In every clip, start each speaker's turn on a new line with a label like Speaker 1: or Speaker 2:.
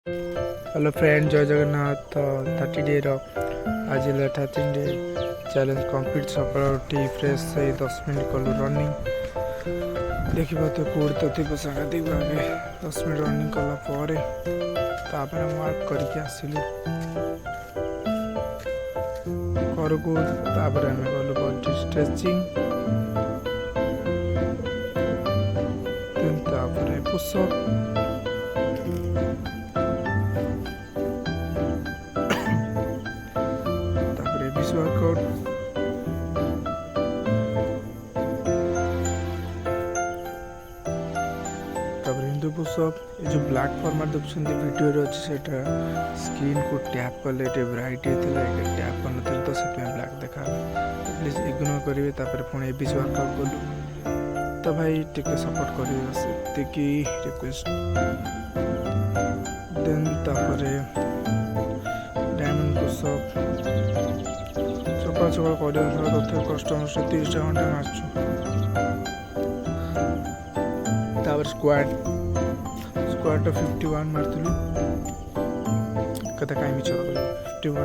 Speaker 1: Hello friend, जय जगन्नाथ। तो 30 day आज 13 डे चैलेंज कंप्लीट सकाल उठी फ्रेश से 10 मिनट कलु रनिंग देखा तो कौड़ तो थी साघाती आगे 10 मिनट रनिंग कलापर मार्क करके आसिलु घर को आम गलु बॉडी स्ट्रेचिंग पुशअप वर्कआउट हिंदू पुशअप ये जो ब्लैक फॉर्मेट देखते वीडियो अच्छी से स्क्रीन को टैप कले ब्राइट होता है टैप कर तो से ब्लैक देखा प्लीज इग्नोर करेंगे पुणी एबीसी वर्कआउट कलु तो भाई टिके सपोर्ट कर रिक्वेस्ट देन डायमंड पुशअप सकाल सकाल कर कष्ट मष्ट 30 घंटा मार्चु स्क्वाड 51 मार्लु कथा कहीं मिछ 51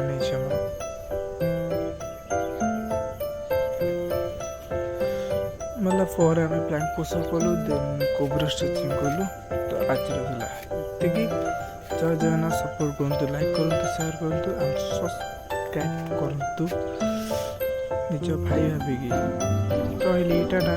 Speaker 1: मतलब फोर आम प्लांक पुशअप कलु देन कोब्रा स्ट्रेचिंग कलु तो आज ये जय जगन्नाथ सपोर्ट करूँ लाइक करूँ शेयर करूँ एंड सब्सक्राइब करूँ निज भाई भाविकी कहली टाटा।